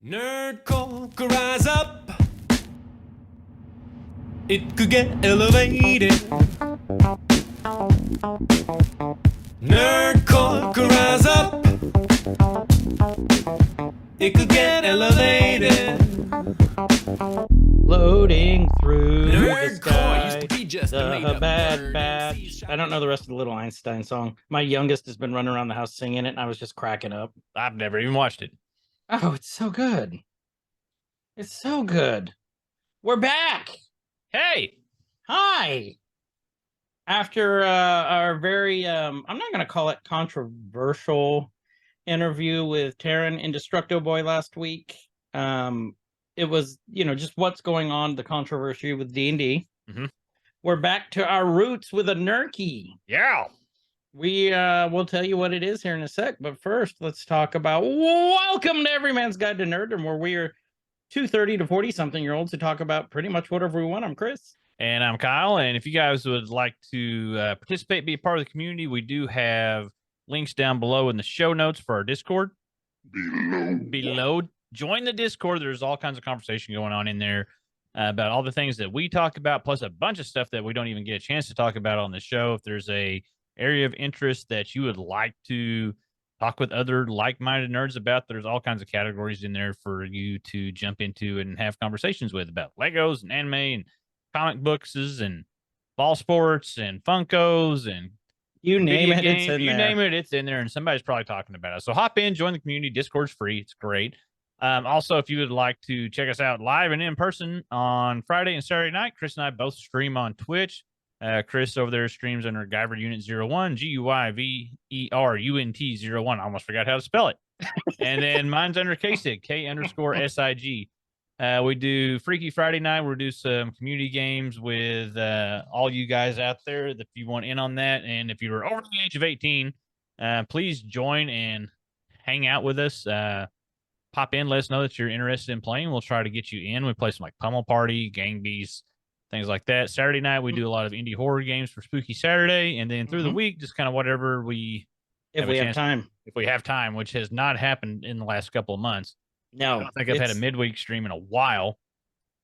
Nerdcore could rise up. It could get elevated. Nerdcore could rise up. It could get elevated. Loading through the Nerdcore sky, used to be just a the made-up bad word. batch. I don't know the rest of the Little Einstein song. My youngest has been running around the house singing it, and I was just cracking up. I've never even watched it. Oh, it's so good. It's so good. We're back. Hey, Hi. After our very, I'm not going to call it controversial interview with Taryn Indestructo Boy last week. It was, just what's going on, the controversy with D&D. Mhm. We're back to our roots with a Nerkie. yeah. We will tell you what it is here in a sec, but first let's talk about Welcome to Every Man's Guide to Nerddom, where we are 30 to 40-something-year-olds who talk about pretty much whatever we want. I'm Chris. And I'm Kyle. And if you guys would like to participate, be a part of the community, we do have links down below in the show notes for our Discord. Below. Join the Discord. There's all kinds of conversation going on in there about all the things that we talk about, plus a bunch of stuff that we don't even get a chance to talk about on the show. If there's a area of interest that you would like to talk with other like-minded nerds about, there's all kinds of categories in there for you to jump into and have conversations with about Legos and anime and comic books and ball sports and Funkos and You name it, games. it's in you there. name it, it's in there, and somebody's probably talking about it. So hop in, join the community. Discord's free. It's great. Also, if you would like to check us out live and in person on Friday and Saturday night, Chris and I both stream on Twitch. Chris over there streams under Guyver Unit 01, GUIVERUNT 01. I almost forgot how to spell it. And then mine's under KSIG, K_SIG. We do Freaky Friday night. We'll do some community games with all you guys out there if you want in on that. And if you're over the age of 18, please join and hang out with us. Pop in, let us know that you're interested in playing. We'll try to get you in. We play some like Pummel Party, Gang Beasts, things like that. Saturday night, we do a lot of indie horror games for Spooky Saturday. And then through the week, just kind of whatever we If we have time. If we have time, which has not happened in the last couple of months. No. I don't think I've had a midweek stream in a while.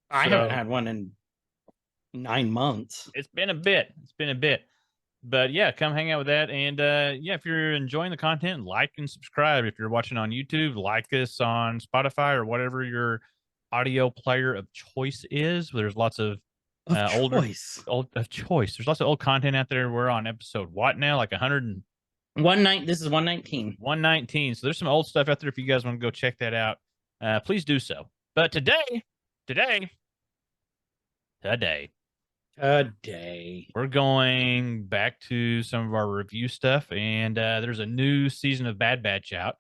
I haven't had one in 9 months. It's been a bit. But yeah, come hang out with that. And yeah, if you're enjoying the content, like and subscribe. If you're watching on YouTube, like us on Spotify or whatever your audio player of choice is. There's lots of choice. There's lots of old content out there. We're on episode what now? Like 100 This is 119. 119. So there's some old stuff out there. If you guys want to go check that out, please do so. But today, we're going back to some of our review stuff, and there's a new season of Bad Batch out.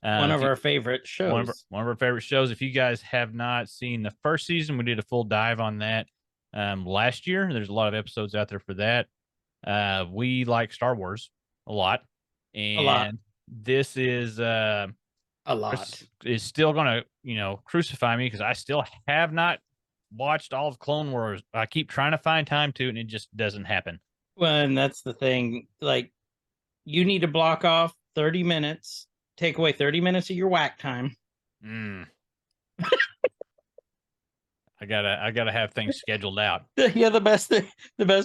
One of our favorite shows. One of our favorite shows. If you guys have not seen the first season, we did a full dive on that last year. There's a lot of episodes out there for that. We like Star Wars a lot, and this is a lot. Is still going to crucify me because I still have not watched all of Clone Wars. I keep trying to find time to, and it just doesn't happen. Well, and that's the thing. Like, you need to block off 30 minutes, take away 30 minutes of your whack time. I gotta have things scheduled out. Yeah, the best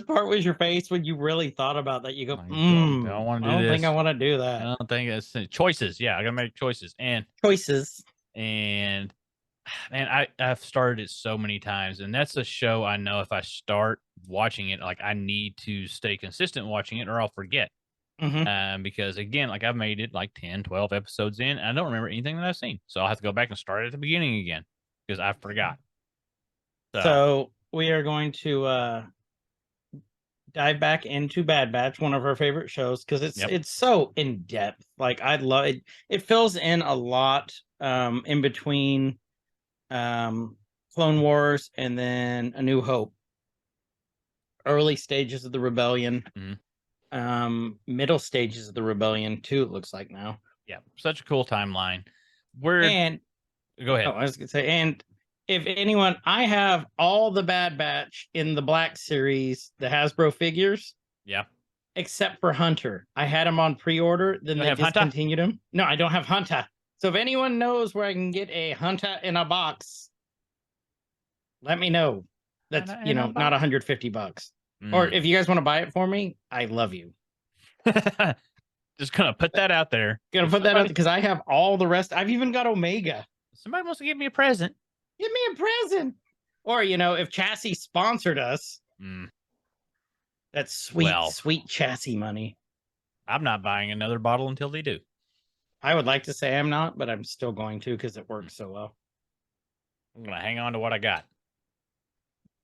part was your face when you really thought about that. You go, I don't want to do I don't this. think I want to do that. I don't think it's choices. Yeah, I gotta make choices and man, I've started it so many times, and that's a show I know if I start watching it, like I need to stay consistent watching it or I'll forget. Because again, like I've made it like 10, 12 episodes in, and I don't remember anything that I've seen. So I'll have to go back and start at the beginning again because I forgot. So we are going to dive back into Bad Batch, one of our favorite shows, because it's so in depth. Like I love it. It fills in a lot in between Clone Wars and then A New Hope. Early stages of the rebellion, middle stages of the rebellion too. It looks like now. Yeah, such a cool timeline. Go ahead. Oh, I was gonna say, and if anyone, I have all the Bad Batch in the Black Series, the Hasbro figures. Yeah. Except for Hunter. I had him on pre-order, then they discontinued him. No, I don't have Hunter. So if anyone knows where I can get a Hunter in a box, let me know. That's, Hunter you in a know, not box. $150. Or if you guys want to buy it for me, I love you. Just gonna put that out there. Gonna put that out because I have all the rest. I've even got Omega. Somebody wants to give me a present. Give me a present. Or, you know, if Chassis sponsored us, that's sweet, sweet Chassis money. I'm not buying another bottle until they do. I would like to say I'm not, but I'm still going to because it works so well. I'm gonna hang on to what I got.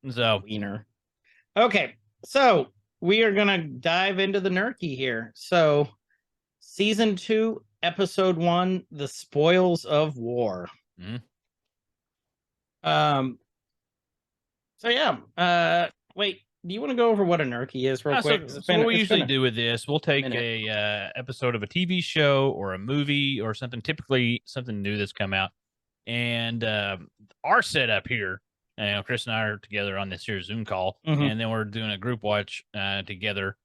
So, Wiener. Okay, so we are gonna dive into the Nerkie here. So, season 2, episode 1, The Spoils of War. So yeah, wait, do you want to go over what a Nerkie is real quick? So what we usually do with this, we'll take a episode of a TV show or a movie or something, typically something new that's come out. And our setup here, you know, Chris and I are together on this here Zoom call, and then we're doing a group watch together.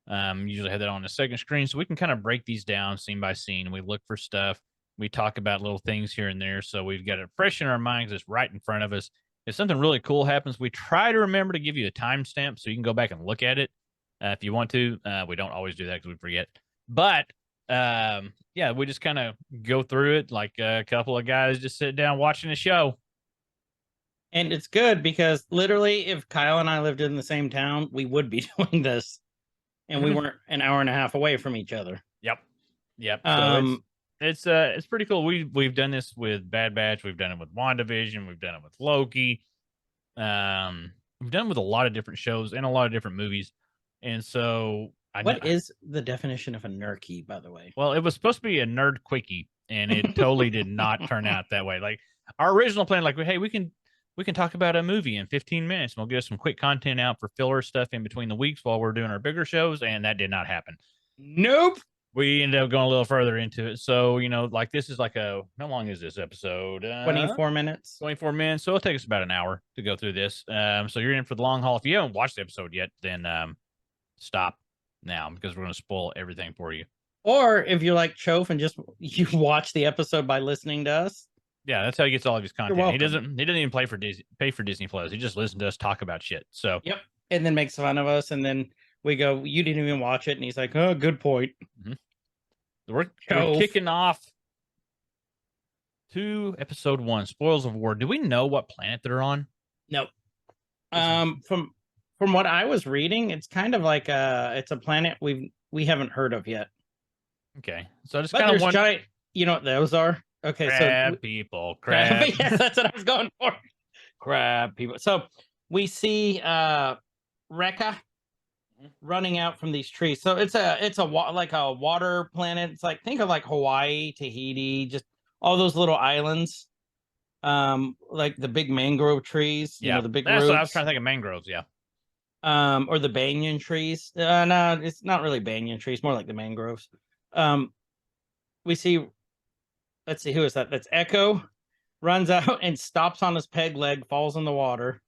Usually have that on the second screen, so we can kind of break these down scene by scene. We look for stuff. We talk about little things here and there, so we've got it fresh in our minds. It's right in front of us. If something really cool happens, we try to remember to give you a timestamp so you can go back and look at it if you want to. We don't always do that because we forget. But yeah, we just kind of go through it like a couple of guys just sit down watching a show. And it's good because literally, if Kyle and I lived in the same town, we would be doing this, and we weren't an hour and a half away from each other. Yep. So it's pretty cool. We've done this with Bad Batch. We've done it with WandaVision. We've done it with Loki. We've done it with a lot of different shows and a lot of different movies. And so, what is the definition of a Nerkie, by the way? Well, it was supposed to be a nerd quickie, and it totally did not turn out that way. Like our original plan, like, hey, we can talk about a movie in 15 minutes, and we'll get some quick content out for filler stuff in between the weeks while we're doing our bigger shows, and that did not happen. Nope. We ended up going a little further into it. So, you know, like this is like how long is this episode? 24 minutes. 24 minutes. So it'll take us about an hour to go through this. So you're in for the long haul. If you haven't watched the episode yet, then stop now because we're going to spoil everything for you. Or if you like Chof and just you watch the episode by listening to us. Yeah, that's how he gets all of his content. He doesn't even pay for Disney Plus. He just listens to us talk about shit. So yep. And then makes fun of us, and then we go, you didn't even watch it, and he's like, oh, good point. We're kicking off to episode 1, Spoils of War. Do we know what planet they're on? No. From what I was reading, it's kind of like it's a planet we haven't heard of yet. Okay, so just kind of giant. You know what those are? Okay, crab people. Crab. Yes, that's what I was going for. Crab people. So we see Rekka running out from these trees. So it's like a water planet. It's like, think of like Hawaii, Tahiti, just all those little islands. Like the big mangrove trees. You know, the big roots. What I was trying to think of, mangroves. Yeah. Or the banyan trees. No, it's not really banyan trees. More like the mangroves. We see. Let's see, who is that? That's Echo. Runs out and stops on his peg leg, falls in the water.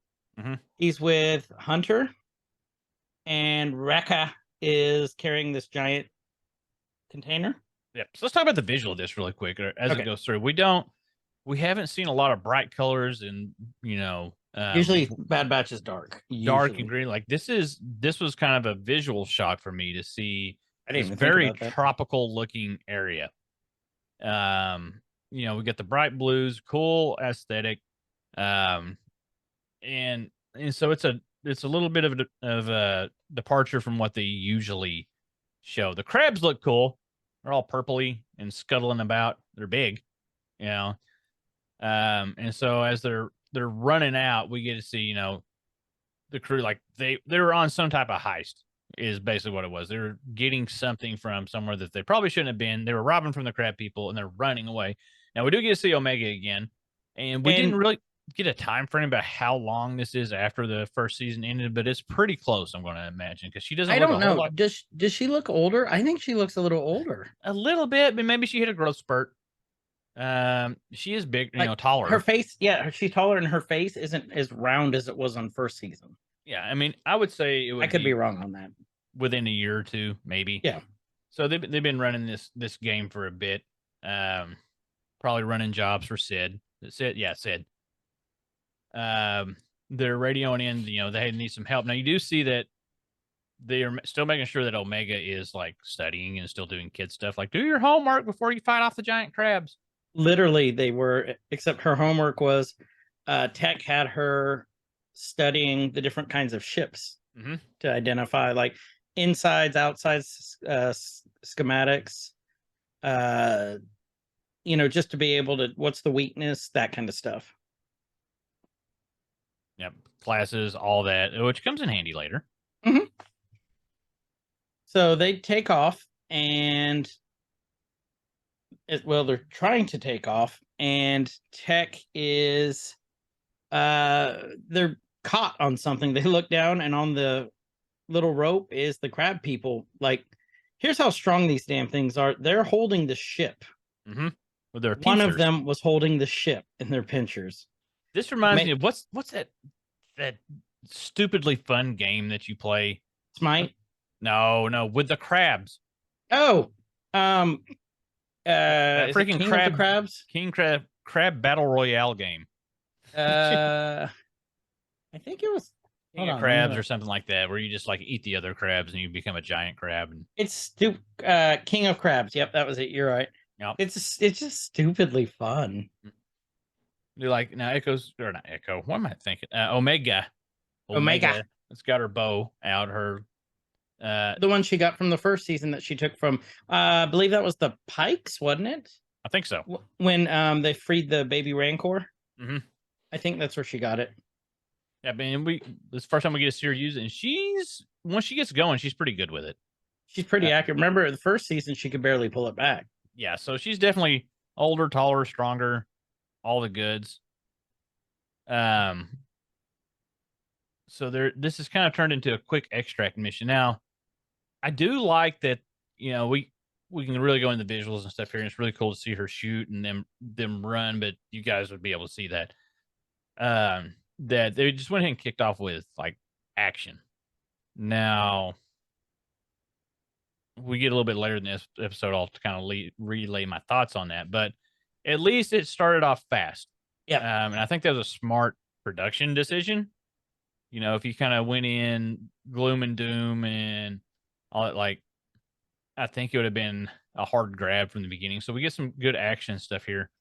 He's with Hunter. And Rekka is carrying this giant container. Yep. So let's talk about the visual of this really quick as it goes through. We haven't seen a lot of bright colors and, you know, usually Bad Batch is dark. Dark and green. Like this was kind of a visual shock for me to see this very tropical looking area. You know, we get the bright blues, cool aesthetic. And so it's a little bit of a departure from what they usually show. The crabs look cool. They're all purpley and scuttling about. They're big, you know. And so as they're running out, we get to see, you know, the crew, like they were on some type of heist is basically what it was. They were getting something from somewhere that they probably shouldn't have been. They were robbing from the crab people and they're running away. Now we do get to see Omega again, and we didn't really get a time frame about how long this is after the first season ended, but it's pretty close, I'm going to imagine, because she doesn't. I don't know. Does she look older? I think she looks a little older. A little bit, but maybe she hit a growth spurt. She is big, you know, taller. Her face, yeah, she's taller, and her face isn't as round as it was on first season. Yeah, I mean, I would say it would. I could be wrong on that. Within a year or two, maybe. Yeah. So they've been running this game for a bit. probably running jobs for Sid. Sid. They're radioing in, they need some help. Now you do see that they are still making sure that Omega is like studying and still doing kid stuff, like do your homework before you fight off the giant crabs. Literally, they were, except her homework was Tech had her studying the different kinds of ships to identify like insides, outsides, schematics, just to be able to, what's the weakness, that kind of stuff. Yep. Classes, all that, which comes in handy later. So they take off and they're trying to take off, and Tech is they're caught on something. They look down, and on the little rope is the crab people. Like, here's how strong these damn things are. They're holding the ship. With their One of pincers. them was holding the ship in their pinchers. This reminds me of what's that stupidly fun game that you play? Smite? No, with the crabs. Oh, freaking King of the Crabs? King Crab Battle Royale game. I think it was King of Crabs or something like that, where you just like eat the other crabs and you become a giant crab. And it's King of Crabs. Yep, that was it. You're right. Yep. It's just stupidly fun. You're like, now Echo's, or not Echo, what am I thinking? Omega. It's got her bow out, her the one she got from the first season that she took from I believe that was the Pikes, wasn't it? I think so. When they freed the baby Rancor. I think that's where she got it. Yeah, man, this is the first time we get to see her use it, and once she gets going, she's pretty good with it. She's pretty accurate. Remember the first season she could barely pull it back. Yeah, so she's definitely older, taller, stronger, all the goods. So this is kind of turned into a quick extract mission. Now, I do like that, we can really go into the visuals and stuff here, and it's really cool to see her shoot and them run, but you guys would be able to see that. That they just went ahead and kicked off with like action. Now, we get a little bit later in this episode, I'll kind of relay my thoughts on that, but at least it started off fast. Yeah. And I think that was a smart production decision. If you kind of went in gloom and doom and all that, like, I think it would have been a hard grab from the beginning. So we get some good action stuff here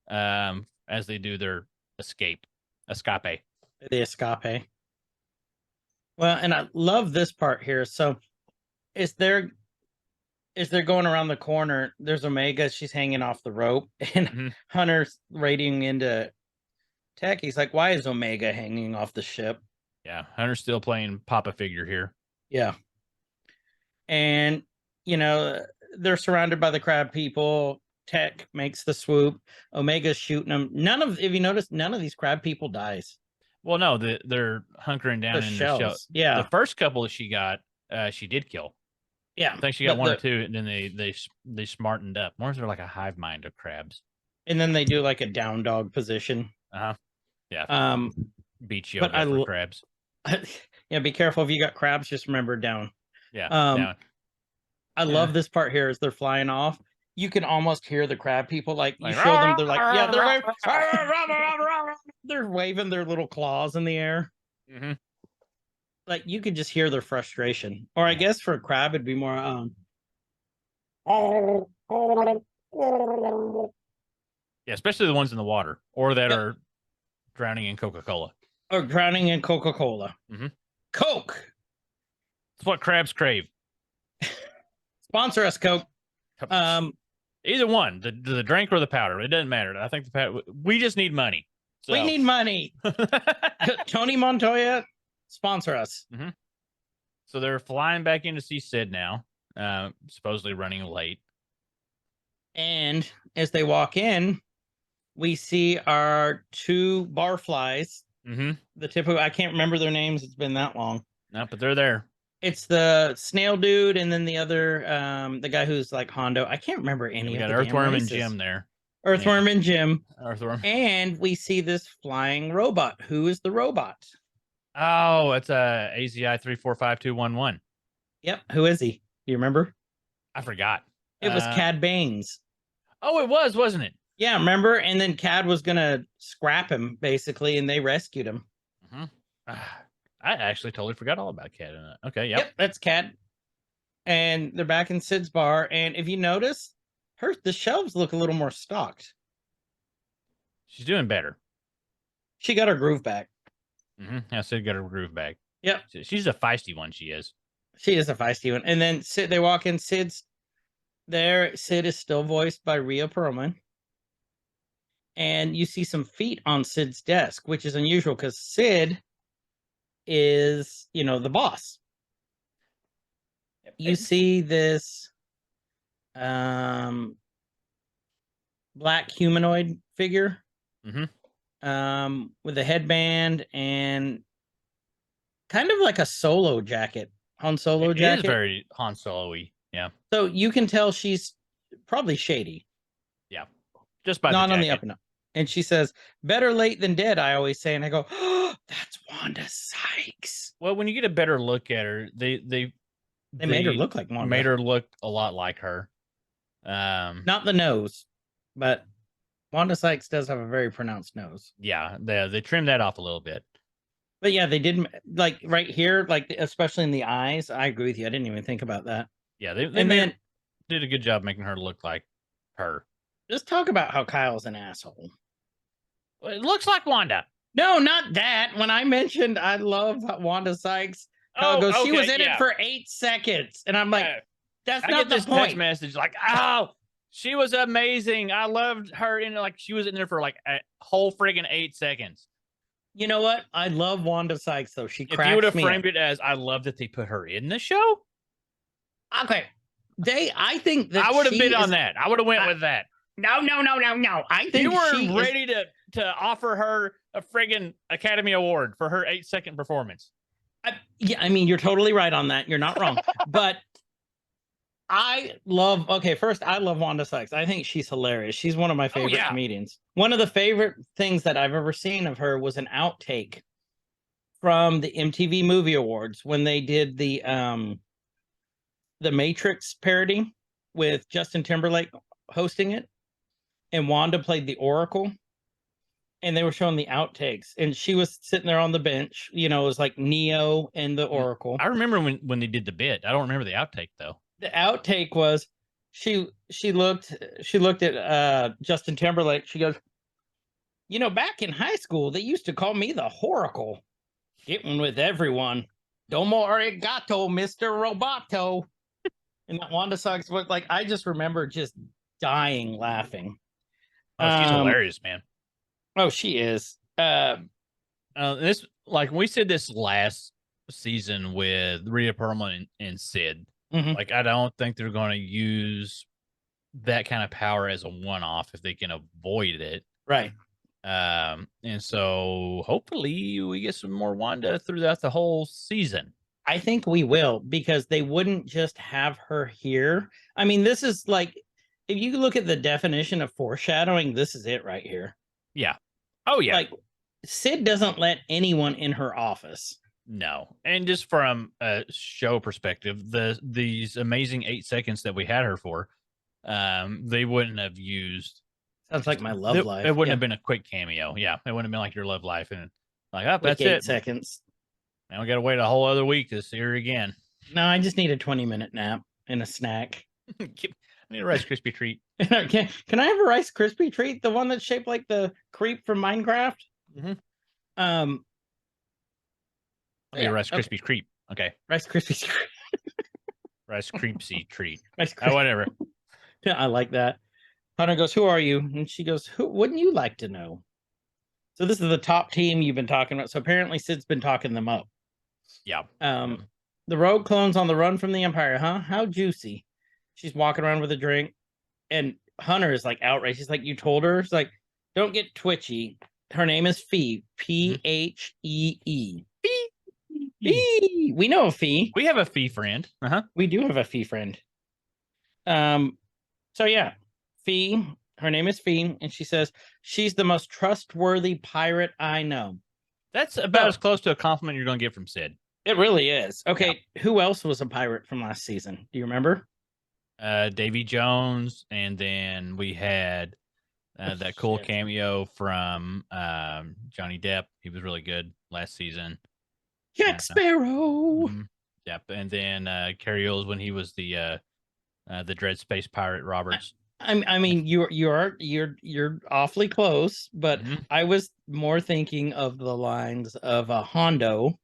as they do their escape. The escape. Well, and I love this part here. So as they're going around the corner, there's Omega. She's hanging off the rope, and Hunter's radioing into Tech. He's like, why is Omega hanging off the ship? Yeah, Hunter's still playing Papa figure here. Yeah. And, they're surrounded by the crab people. Tech makes the swoop. Omega's shooting them. If you notice, none of these crab people dies. Well, no, they're hunkering down in shells. The shell. Yeah. The first couple that she got, she did kill. Yeah. I think she got one or two, and then they smartened up. More are like a hive mind of crabs. And then they do like a down dog position. Yeah. Beach yoga for crabs. Yeah, be careful if you got crabs, just remember down. Yeah. Down. I love this part here as they're flying off. You can almost hear the crab people, like you show them, they're like, yeah, they're waving their little claws in the air. Like you could just hear their frustration. Or I guess for a crab it'd be more yeah, especially the ones in the water or that are drowning in Coca-Cola. Or drowning in Coca-Cola. Coke. It's what crabs crave. Sponsor us, Coke. Either one, the drink or the powder. It doesn't matter. I think we just need money. So. We need money. Tony Montoya, sponsor us. So they're flying back in to see Sid now, supposedly running late. And as they walk in, we see our two barflies. The tip of, I can't remember their names. It's been that long. No, but they're there. It's the snail dude, and then the other, the guy who's like Hondo. I can't remember any. We of got the Earthworm damn and Jim there. Earthworm and Jim. Earthworm. And we see this flying robot. Who is the robot? Oh, it's a AZI 345211. Yep. Who is he? Do you remember? I forgot. It was Cad Baines. Oh, it was, wasn't it? Yeah, remember? And then Cad was gonna scrap him basically, and they rescued him. Mm-hmm. I actually totally forgot all about Cad in it. Okay, yep, that's Cad. And they're back in Sid's bar, and if you notice, the shelves look a little more stocked. She's doing better. She got her groove back. I said got her groove back. Yep. She's a feisty one, she is. She is a feisty one. And then they walk in, Sid's there. Sid is still voiced by Rhea Perlman. And you see some feet on Sid's desk, which is unusual because Sid is, the boss. You see this black humanoid figure with a headband and kind of like a Solo jacket, Han Solo jacket. It is very Han Solo-y, yeah. So you can tell she's probably shady. Yeah, just by not the on the up and up. And she says, "Better late than dead," I always say, and I go, "Oh, that's Wanda Sykes." Well, when you get a better look at her, they made her look like Wanda. Made her look a lot like her. Not the nose, but Wanda Sykes does have a very pronounced nose. Yeah, they trimmed that off a little bit. But yeah, they did, like right here, like especially in the eyes. I agree with you. I didn't even think about that. Yeah, they did a good job making her look like her. Just talk about how Kyle's an asshole. Well, it looks like Wanda. No, not that. When I mentioned I love Wanda Sykes, Kyle goes, she was in it for 8 seconds. And I'm like, that's not the point. Text message like, oh, she was amazing. I loved her in like she was in there for like a whole friggin' 8 seconds. You know what? I love Wanda Sykes though. She cracks me. If you would have framed it as I love that they put her in the show. Okay. I think that I would have been on that. I would have went with that. No. I think you were ready to offer her a friggin' Academy Award for her 8-second performance. I mean, you're totally right on that. You're not wrong. But I love Wanda Sykes. I think she's hilarious. She's one of my favorite comedians. One of the favorite things that I've ever seen of her was an outtake from the MTV Movie Awards when they did the Matrix parody with Justin Timberlake hosting it. And Wanda played the Oracle. And they were showing the outtakes. And she was sitting there on the bench. It was like Neo and the Oracle. I remember when they did the bit. I don't remember the outtake, though. The outtake was she looked at Justin Timberlake. She goes, back in high school, they used to call me the Horacle. Getting with everyone. Domo arigato, Mr. Roboto. And that Wanda Sykes was like, I just remember just dying laughing. Oh, she's hilarious, man. Oh, she is. This, like we said this last season with Rhea Perlman and Sid. Like, I don't think they're going to use that kind of power as a one-off if they can avoid it. Right. And so hopefully we get some more Wanda throughout the whole season. I think we will, because they wouldn't just have her here. I mean, this is like, if you look at the definition of foreshadowing, this is it right here. Yeah. Oh, yeah. Like, Sid doesn't let anyone in her office. No. And just from a show perspective, these amazing 8 seconds that we had her for, they wouldn't have used. Sounds like my love life. It wouldn't have been a quick cameo. Yeah. It wouldn't have been like your love life. And like, oh, that's 8 seconds. Now we got to wait a whole other week to see her again. No, I just need a 20-minute nap and a snack. I need a Rice Krispie treat. Can I have a Rice Krispie treat? The one that's shaped like the creep from Minecraft? I need a Rice Krispie creep. Okay. Rice Krispie treat. Rice Creepsy treat. Whatever. Yeah, I like that. Hunter goes, "Who are you?" And she goes, "Who wouldn't you like to know?" So this is the top team you've been talking about. So apparently Sid's been talking them up. Yeah. The rogue clones on the run from the Empire, huh? How juicy. She's walking around with a drink, and Hunter is like outraged. She's like, "You told her?" She's like, "Don't get twitchy. Her name is Phee. Phee. Phee. We know a Phee. We have a Phee friend. We do have a Phee friend. So yeah, Phee. Her name is Phee, and she says she's the most trustworthy pirate I know. That's about as close to a compliment you're going to get from Sid. It really is. Okay, Who else was a pirate from last season? Do you remember? Davy Jones, and then we had That cool Shit. cameo from Johnny Depp. He was really good last season. Jack Sparrow. Yep. And then Carrie Ells when he was the Dread Space Pirate Roberts. I mean, you're awfully close, but I was more thinking of the lines of Hondo.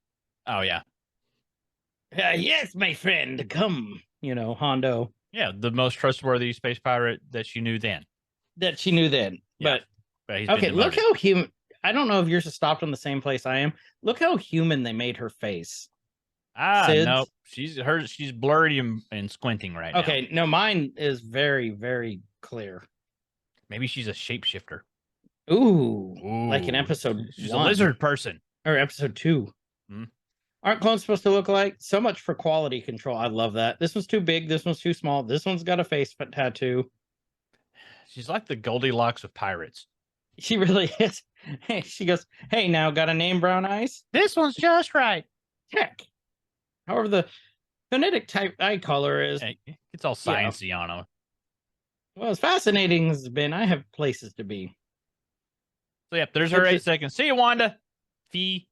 Oh yeah. Yes, my friend, come. Hondo. Yeah, the most trustworthy space pirate that she knew then. That she knew then. Yeah, but he's okay, been look demoted. how human. I don't know if yours has stopped on the same place I am. Look how human they made her face. Sid's? No, she's blurry and squinting right now. Okay, no, mine is very, very clear. Maybe she's a shapeshifter. Ooh, like in episode she's 1. a lizard person. Or episode 2. Aren't clones supposed to look alike? So much for quality control. I love that. This one's too big. This one's too small. This one's got a face tattoo. She's like the Goldilocks of pirates. She really is. Hey, she goes, hey, now got a name, Brown Eyes? This one's just right. Heck. However, the phonetic type eye color is... Hey, it's all sciencey on them. Well, as fascinating as it's been, I have places to be. So, yep, there's her 8 seconds. See you, Wanda. Fee.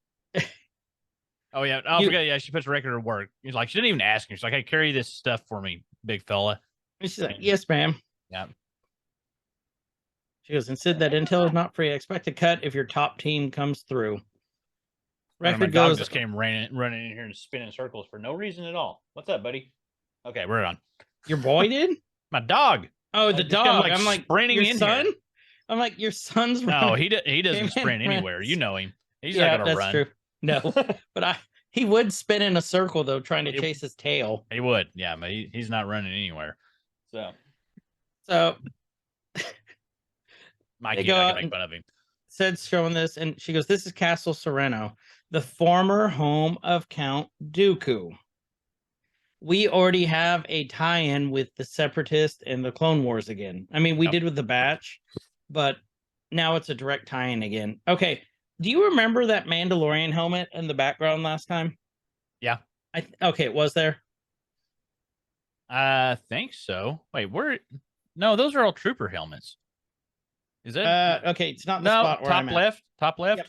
Oh, yeah. Oh, forget. Yeah, she puts a record of work. She's like, she didn't even ask him. She's like, hey, carry this stuff for me, big fella. And she's like, yes, ma'am. Yeah. She goes, and Sid, that intel is not free. I expect a cut if your top team comes through. My Record dog goes. just came running in here and spinning circles for no reason at all. What's up, buddy? Okay, we're on. Your boy did? My dog. Oh, the dog. I'm like, sprinting your in son? here. I'm like, your son's No, running. he doesn't sprint anywhere. You know him. He's Yeah, not gonna that's run. true. No, but he would spin in a circle though, trying to chase his tail. He would, yeah, but he's not running anywhere. So Mikey, go I out can make fun of him. Sid's showing this, and she goes, "This is Castle Sereno, the former home of Count Dooku. We already have a tie-in with the Separatist and the Clone Wars again. I mean, we did with the Batch, but now it's a direct tie-in again. Okay, do you remember that Mandalorian helmet in the background last time? Yeah. Okay, it was there. I think so. Wait, no, those are all trooper helmets. Is that okay? It's not the spot where top I'm left. Top left. Yep.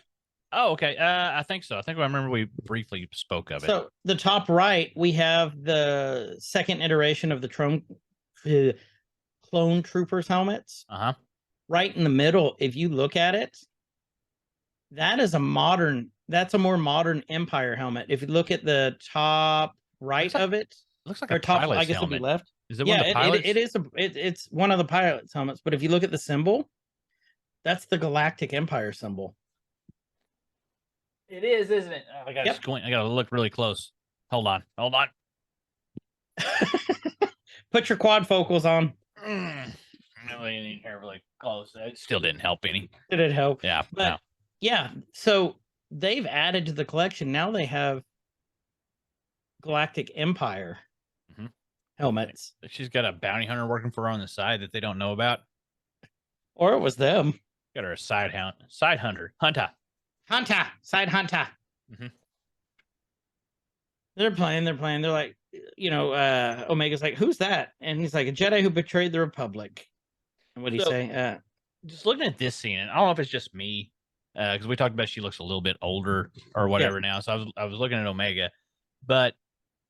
Oh, okay. I think so. I think I remember we briefly spoke of it. So the top right, we have the second iteration of the clone troopers helmets. Right in the middle, if you look at it, that's a more modern Empire helmet. If you look at the top right of it, looks like or a top, pilot's I guess helmet. it'll be left. Is it one of the pilots? It's one of the pilots' helmets. But if you look at the symbol, that's the Galactic Empire symbol. It is, isn't it? Oh, I gotta look really close. Hold on. Put your quadfocals on. No, you didn't hear really close. It still didn't help any. Did it help? Yeah. But no. yeah, so they've added to the collection. Now they have Galactic Empire helmets. She's got a bounty hunter working for her on the side that they don't know about. Or it was them. Got her a side hunter. Side hunter. They're playing. They're like, Omega's like, who's that? And he's like, a Jedi who betrayed the Republic. And what'd he say? Just looking at this scene, and I don't know if it's just me, because we talked about she looks a little bit older or whatever now. So I was looking at Omega, but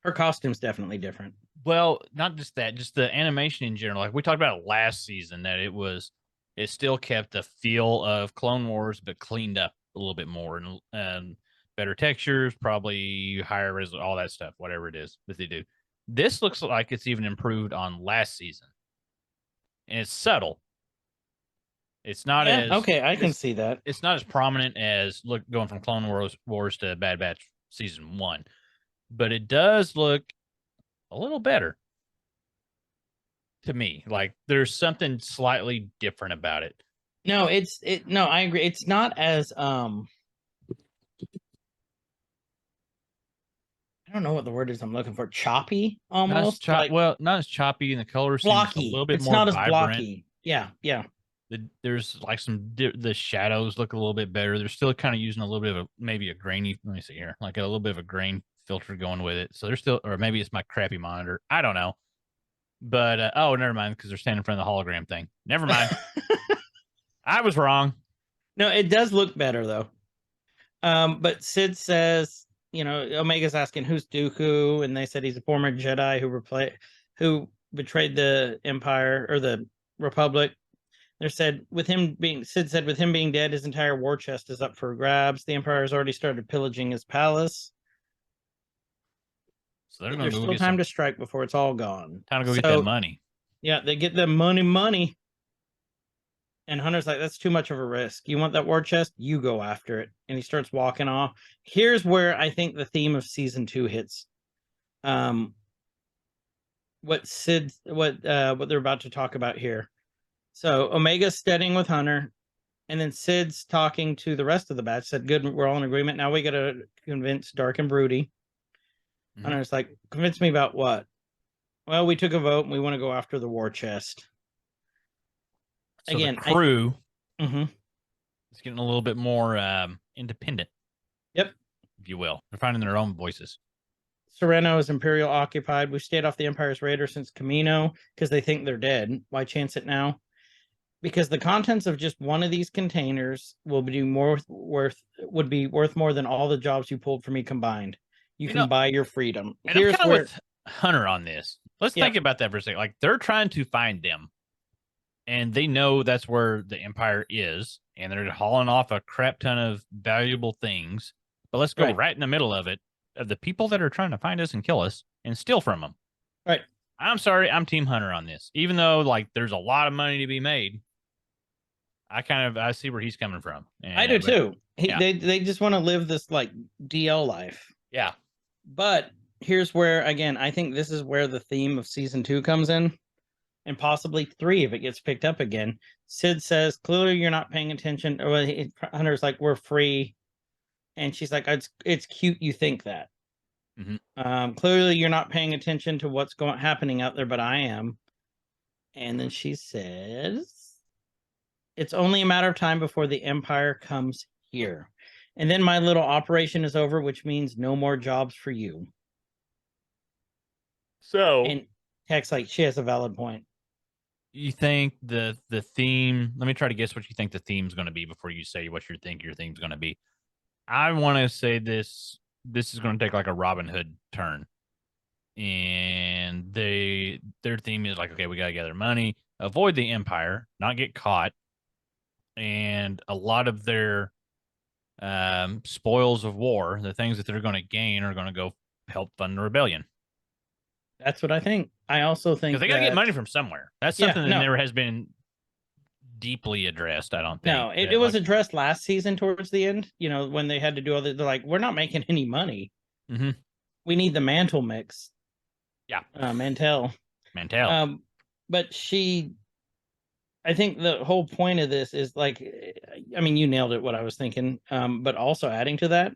her costume's definitely different. Well, not just that, just the animation in general. Like we talked about it last season, that it still kept the feel of Clone Wars, but cleaned up a little bit more and better textures, probably higher resolution, all that stuff, whatever it is that they do. This looks like it's even improved on last season, and it's subtle. It's not as okay. I can see that. It's not as prominent as going from Clone Wars to Bad Batch season 1, but it does look a little better to me. Like there's something slightly different about it. No, no, I agree. It's not as I don't know what the word is I'm looking for. Choppy almost. Not as choppy, and the color seems blocky. A little bit it's more not vibrant. As blocky. Yeah. There's like the shadows look a little bit better. They're still kind of using a little bit of maybe a grainy. Let me see here, like a little bit of a grain filter going with it. So they're still, or maybe it's my crappy monitor. I don't know. But never mind, because they're standing in front of the hologram thing. Never mind. I was wrong. No, it does look better though. But Sid says, Omega's asking who's Dooku, and they said he's a former Jedi who betrayed the Empire or the Republic. Sid said with him being dead, his entire war chest is up for grabs. The Empire has already started pillaging his palace. So there's still time to strike before it's all gone. Time to go get that money. Yeah, they get the money. And Hunter's like, that's too much of a risk. You want that war chest? You go after it. And he starts walking off. Here's where I think the theme of season 2 hits. What they're about to talk about here. So Omega's studying with Hunter, and then Sid's talking to the rest of the batch. Said, good, we're all in agreement. Now we got to convince Dark and Broody. Mm-hmm. Hunter's like, convince me about what? Well, we took a vote and we want to go after the war chest. So again, the crew is getting a little bit more independent. Yep. If you will. They're finding their own voices. Sereno is Imperial occupied. We stayed off the Empire's radar since Camino because they think they're dead. Why chance it now? Because the contents of just one of these containers would be worth more than all the jobs you pulled for me combined. You can buy your freedom. And I'm kind of with Hunter on this. Let's think about that for a second. Like, they're trying to find them, and they know that's where the Empire is, and they're hauling off a crap ton of valuable things. But let's go right in the middle of it, of the people that are trying to find us and kill us and steal from them. Right. I'm sorry, I'm Team Hunter on this. Even though, like, there's a lot of money to be made, I see where he's coming from. And, I do too. They just want to live this like DL life. Yeah. But here's where, again, I think this is where the theme of season 2 comes in, and possibly 3 if it gets picked up again. Sid says, clearly you're not paying attention. Hunter's like, we're free. And she's like, it's cute you think that. Mm-hmm. Clearly you're not paying attention to what's happening out there, but I am. And then she says, it's only a matter of time before the Empire comes here. And then my little operation is over, which means no more jobs for you. So, and Tech's like, she has a valid point. You think the theme, let me try to guess what you think the theme's going to be before you say what you think your theme's going to be. I want to say this is going to take like a Robin Hood turn. And their theme is like, okay, we got to gather money, avoid the Empire, not get caught. And a lot of their spoils of war, the things that they're going to gain, are going to go help fund the rebellion. That's what I think. I also think because they got to get money from somewhere. That's something that never has been deeply addressed. I don't think. No, it was addressed last season towards the end. When they had to do all they're like, we're not making any money. Mm-hmm. We need the mantle mix. Yeah, Mantel. But I think the whole point of this is like, I mean, you nailed it. What I was thinking. But also adding to that,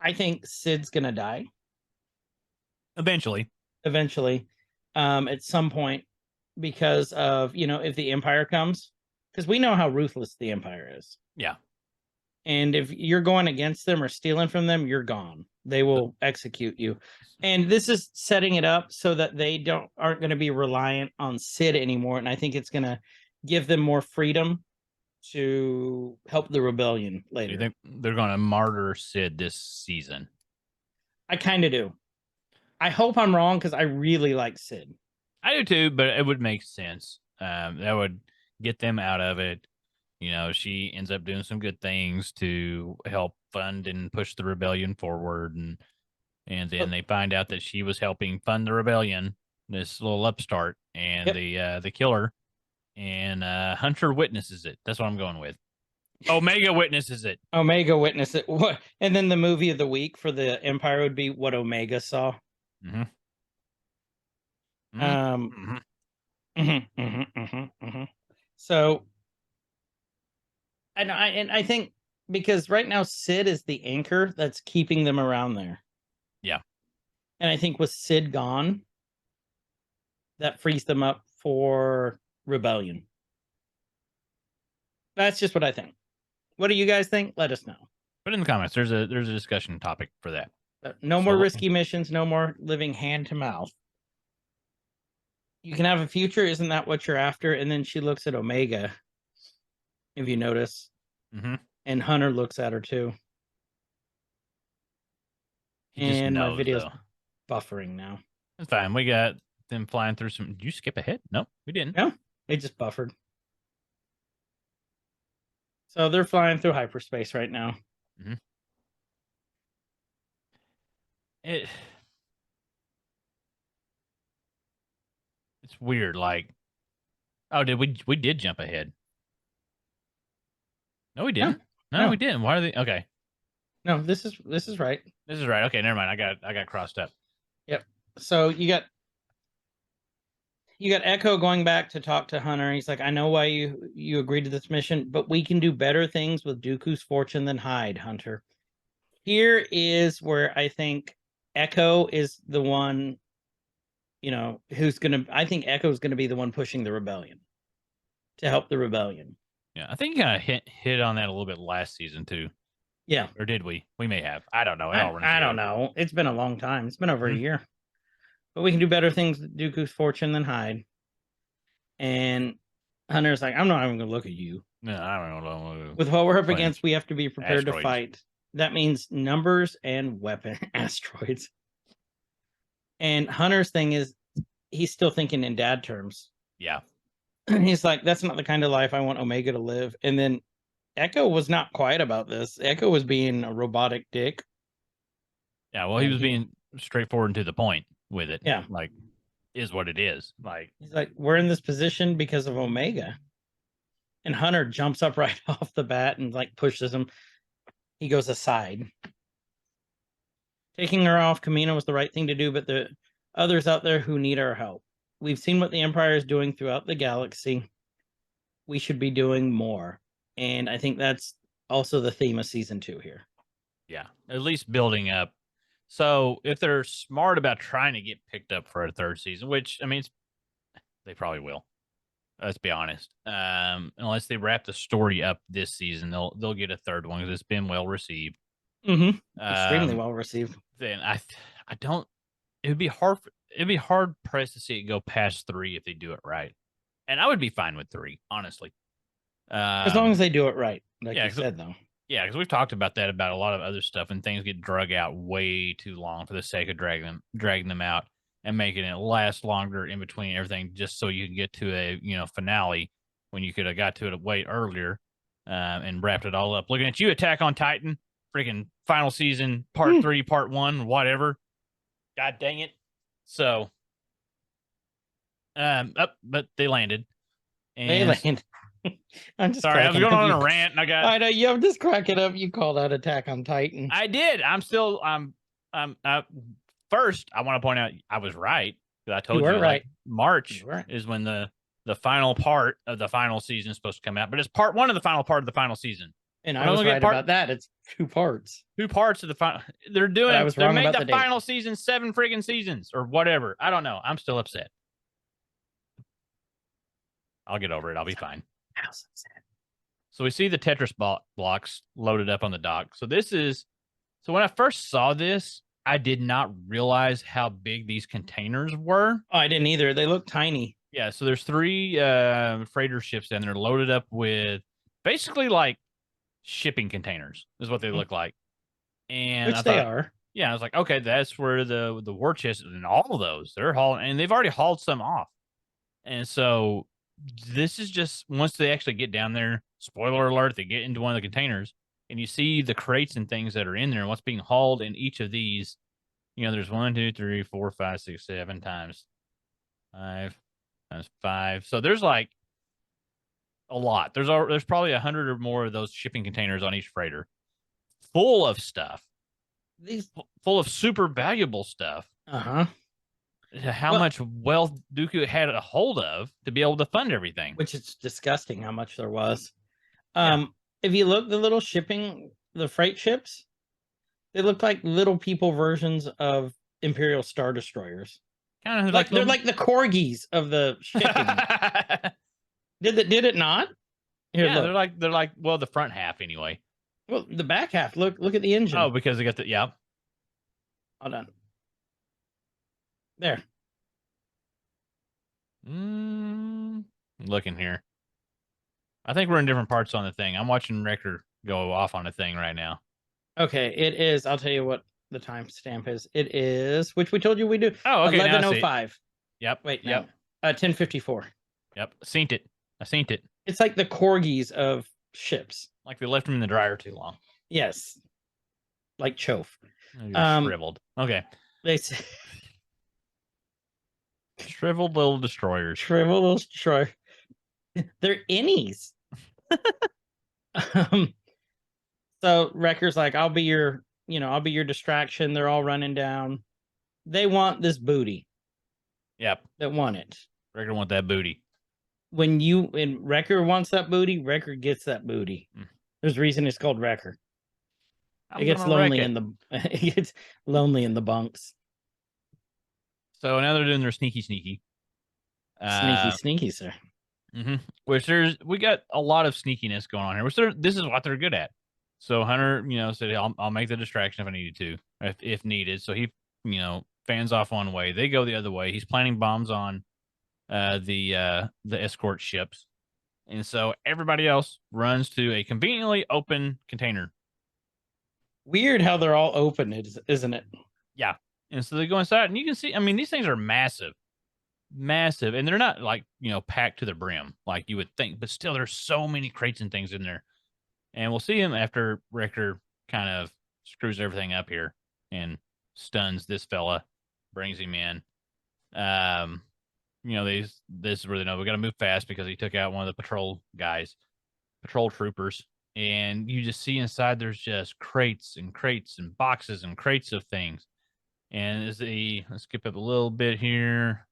I think Sid's gonna die. Eventually, at some point, because of, if the Empire comes, because we know how ruthless the Empire is. Yeah. And if you're going against them or stealing from them, you're gone. They will execute you. And this is setting it up so that they aren't going to be reliant on Sid anymore. And I think it's going to give them more freedom to help the rebellion later. You think they're going to martyr Sid this season? I kind of do. I hope I'm wrong because I really like Sid. I do too, but it would make sense. That would get them out of it. She ends up doing some good things to help fund and push the rebellion forward, and then they find out that she was helping fund the rebellion, this little upstart, and the killer, and Hunter witnesses it. That's what I'm going with. Omega witnesses it. What? And then the movie of the week for the Empire would be what Omega saw. Mm-hmm. So, I think because right now Sid is the anchor that's keeping them around there. Yeah. And I think with Sid gone, that frees them up for rebellion. That's just what I think. What do you guys think? Let us know. Put in the comments. There's a discussion topic for that. No more risky missions. No more living hand to mouth. You can have a future. Isn't that what you're after? And then she looks at Omega, if you notice. And Hunter looks at her too. And knows, my video's though. buffering now. That's fine. We got them flying through some. Did you skip ahead? Nope, we didn't. No, it just buffered. So they're flying through hyperspace right now. It's weird. Like, oh, we did jump ahead? No, we didn't. No, we didn't. Why are they? Okay. No, this is right. This is right. Okay, never mind. I got crossed up. Yep. So you got Echo going back to talk to Hunter. He's like, I know why you agreed to this mission, but we can do better things with Dooku's fortune than Hyde, Hunter. Here is where I think Echo is the one, I think Echo is gonna be the one pushing the rebellion to help the rebellion. Yeah, I think you kind of hit on that a little bit last season too. Yeah. Or did we? We may have. I don't know. I don't know. It's been a long time. It's been over a year. But we can do better things with Dooku's fortune than Hyde. And Hunter's like, I'm not even going to look at you. No, I don't know. With what we're up against, we have to be prepared to fight. That means numbers and weapon asteroids. And Hunter's thing is, he's still thinking in dad terms. Yeah. He's like, that's not the kind of life I want Omega to live. And then Echo was not quiet about this. Echo was being a robotic dick. Yeah, well, he was being straightforward and to the point with it. Yeah. Like, is what it is. Like, he's like, we're in this position because of Omega. And Hunter jumps up right off the bat and like pushes him. He goes aside. Taking her off Kamino was the right thing to do, but the others out there who need our help. We've seen what the Empire is doing throughout the galaxy. We should be doing more. And I think that's also the theme of season 2 here. Yeah, at least building up. So if they're smart about trying to get picked up for a third season, which, I mean, they probably will. Let's be honest. Unless they wrap the story up this season, they'll get a third one because it's been well received. Extremely well received. Then I don't. It'd be hard pressed to see it go past 3 if they do it right, and I would be fine with 3, honestly. As long as they do it right, like you said, though. Yeah, because we've talked about that about a lot of other stuff, and things get drug out way too long for the sake of dragging them out and making it last longer in between everything, just so you can get to a finale when you could have got to it way earlier and wrapped it all up. Looking at you, Attack on Titan, freaking final season, part 3, part 1, whatever. God dang it! So, but they landed. And they landed. I'm just sorry, I was going on a rant, and I know you. I'm just cracking up. You called out Attack on Titan. I did. First, I want to point out I was right because I told you right. March is when the final part of the final season is supposed to come out, but it's part 1 of the final part of the final season. And I was right about that. It's 2 parts. 2 parts of the final. They're doing. They made the final season 7 friggin' seasons or whatever. I don't know. I'm still upset. I'll get over it. I'll be fine. So we see the Tetris blocks loaded up on the dock. So when I first saw this, I did not realize how big these containers were. Oh, I didn't either. They look tiny. Yeah. So there's 3 freighter ships down there loaded up with basically like shipping containers is what they look like. And Which they are. Yeah. I was like, okay, that's where the war chest and all of those they're hauling, and they've already hauled some off. And so this is just once they actually get down there, spoiler alert, they get into one of the containers and you see the crates and things that are in there and what's being hauled in each of these. There's 1, 2, 3, 4, 5, 6, 7 times 5 times 5. So there's like a lot. There's probably 100 or more of those shipping containers on each freighter, full of stuff. Full of super valuable stuff. How much wealth Dooku had a hold of to be able to fund everything. Which is disgusting how much there was. If you look, the freight ships, they look like little people versions of Imperial Star Destroyers. Kind of like they're like the corgis of the shipping. Did it not? Here, yeah, look. they're like well, the front half anyway. Well, the back half. Look at the engine. Oh, because they got the Hold on. There. Looking here. I think we're in different parts on the thing. I'm watching Wrecker go off on a thing right now. Okay, it is. I'll tell you what the timestamp is. It is, which we told you we do. Oh, okay. 11:05. Yep. Wait, no. Yep. 10:54. Yep. Seen it. I seen it. It's like the corgis of ships. Like they left him in the dryer too long. Yes. Like Chof. You're shriveled. Okay. They say Shriveled little destroyers. shriveled little destroyer. They're innies. So Wrecker's like, I'll be your distraction. They're all running down. They want this booty. Yep. That want it. Wrecker want that booty. When Wrecker wants that booty, Wrecker gets that booty. There's a reason it's called Wrecker. It gets lonely in the it gets lonely in the bunks. So now they're doing their sneaky. Sneaky, sir. Which we got a lot of sneakiness going on here. Which this is what they're good at. So Hunter, said I'll make the distraction if I needed to, if needed. So he, fans off one way. They go the other way. He's planting bombs on the escort ships, and so everybody else runs to a conveniently open container. Weird how they're all open, isn't it? Yeah. And so they go inside, and you can see, these things are massive, and they're not like, packed to the brim like you would think, but still there's so many crates and things in there. And we'll see him after Wrecker kind of screws everything up here and stuns this fella, brings him in. This is where they know we got to move fast because he took out one of the patrol troopers. And you just see inside there's just crates and boxes and crates of things. And let's skip up a little bit here.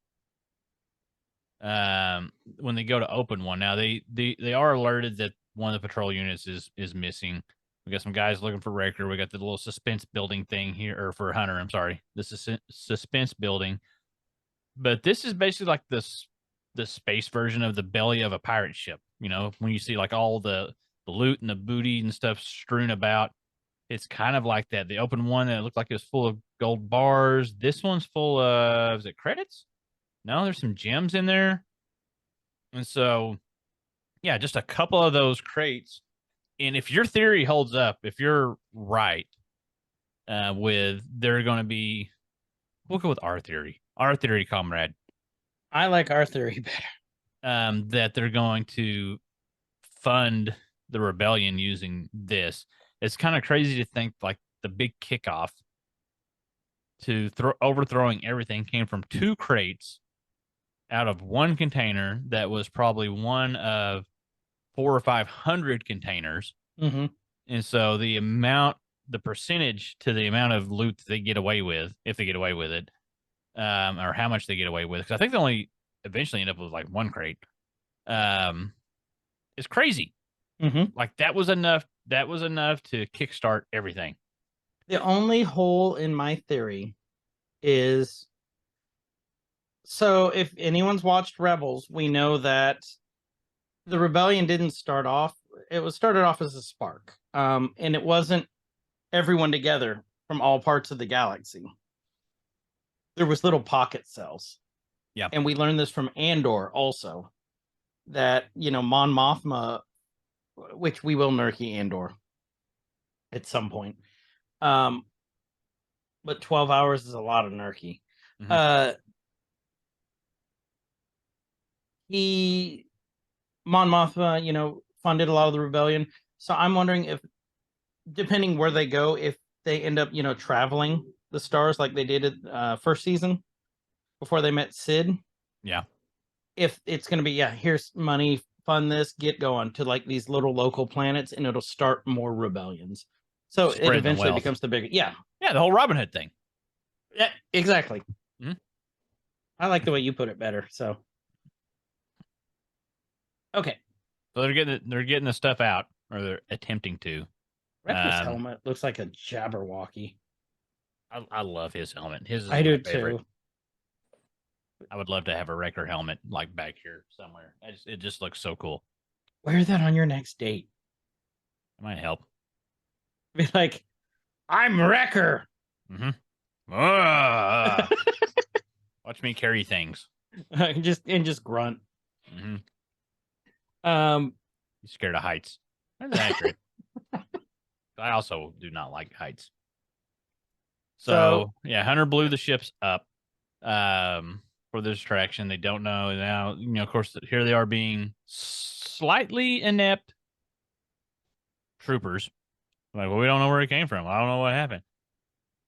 When they go to open one, now they are alerted that one of the patrol units is missing. We got some guys looking for Wrecker. We got the little suspense building thing here, or for Hunter, I'm sorry. This is suspense building. But this is basically like the space version of the belly of a pirate ship. When you see like all the loot and the booty and stuff strewn about, it's kind of like that. The open one that looked like it was full of gold bars. This one's full of, is it credits? No, there's some gems in there. And so, yeah, just a couple of those crates. And if your theory holds up, if you're right, they're going to be, we'll go with our theory, comrade. I like our theory better. That they're going to fund the rebellion using this. It's kind of crazy to think like the big kickoff to overthrowing everything came from 2 crates out of 1 container that was probably one of 400 or 500 containers. Mm-hmm. And so the percentage to the amount of loot that they get away with, if they get away with it, or how much they get away with, because I think they only eventually end up with like 1 crate, is crazy. Mm-hmm. Like that was enough to kickstart everything. The only hole in my theory is, so if anyone's watched Rebels, we know that the rebellion didn't start off. It was started off as a spark. And it wasn't everyone together from all parts of the galaxy. There was little pocket cells. Yeah. And we learned this from Andor also, that, Mon Mothma, which we will Nerkie Andor at some point. But 12 hours is a lot of Nerkie. Mm-hmm. Mon Mothma, funded a lot of the rebellion. So I'm wondering if, depending where they go, if they end up, traveling the stars like they did at first season before they met Sid. Yeah. If it's going to be, here's money, fund this, get going to like these little local planets, and it'll start more rebellions. So it eventually becomes the bigger. Yeah. Yeah. The whole Robin Hood thing. Yeah, exactly. Mm-hmm. I like the way you put it better. So. Okay. So they're getting the stuff out, or they're attempting to. Wrecker's helmet looks like a Jabberwocky. I love his helmet. His is I do favorite. too. I would love to have a Wrecker helmet like back here somewhere. It just looks so cool. Wear that on your next date. It might help. Be like, I'm Wrecker. Mm-hmm. Watch me carry things. just grunt. Mm-hmm. Um, He's scared of heights. That's accurate. I also do not like heights. So yeah, Hunter blew the ships up for the distraction. They don't know now. Of course, here they are being slightly inept troopers. Like, well, we don't know where it came from. I don't know what happened.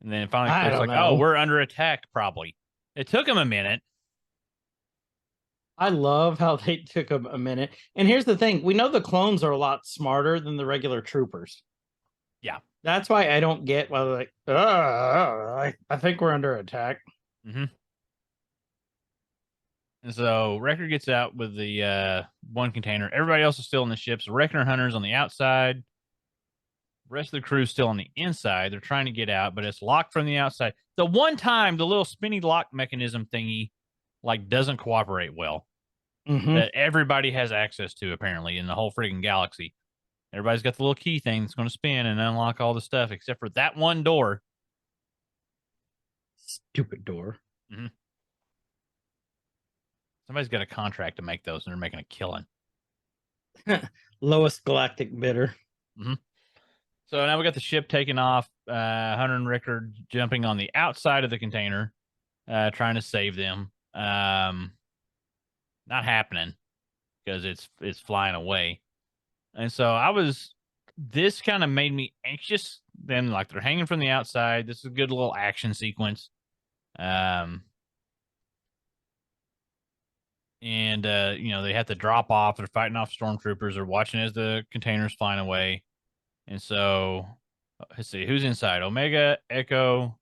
And then finally, I it's don't like, know. oh, we're under attack. Probably. It took them a minute. I love how they took a minute. And here's the thing: we know the clones are a lot smarter than the regular troopers. Yeah, that's why I don't get why they're like, I think we're under attack. Mm-hmm. And so Wrecker gets out with the one container. Everybody else is still in the ship. So Wrecker and Hunter's on the outside. The rest of the crew's still on the inside. They're trying to get out, but it's locked from the outside. The one time the little spinny lock mechanism thingy doesn't cooperate well. Mm-hmm. That everybody has access to apparently in the whole friggin' galaxy. Everybody's got the little key thing that's going to spin and unlock all the stuff except for that one door. Stupid door. Mm-hmm. Somebody's got a contract to make those, and they're making a killing. Lowest galactic bidder. Mm-hmm. So now we got the ship taking off. Hunter and Rickard jumping on the outside of the container, trying to save them. Not happening because it's flying away. And so this kind of made me anxious. Then they're hanging from the outside. This is a good little action sequence. And they have to drop off. They're fighting off stormtroopers. They're watching as the containers flying away. And so let's see who's inside. Omega, Echo,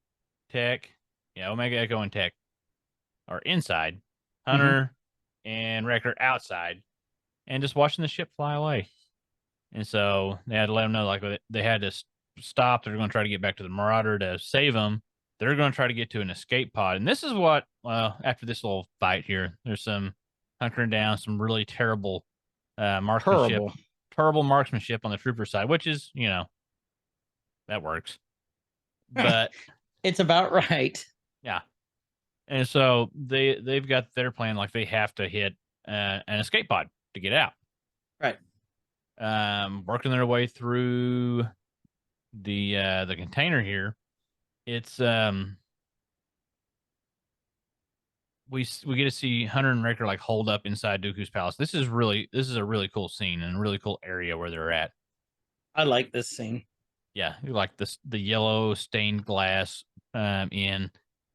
Tech. Yeah, Omega, Echo, and Tech are inside. Hunter and Wrecker outside, and just watching the ship fly away. And so they had to let them know they had to stop. They're going to try to get back to the Marauder to save them. They're going to try to get to an escape pod. And this is what, after this little fight here, there's some hunkering down, some really terrible marksmanship. Terrible marksmanship on the trooper side, which is, that works. But it's about right. Yeah. And so they've got their plan, they have to hit an escape pod to get out. Right. Working their way through the container here. It's we get to see Hunter and Wrecker hold up inside Dooku's palace. This is a really cool scene and a really cool area where they're at. I like this scene. Yeah, you like the yellow stained glass in,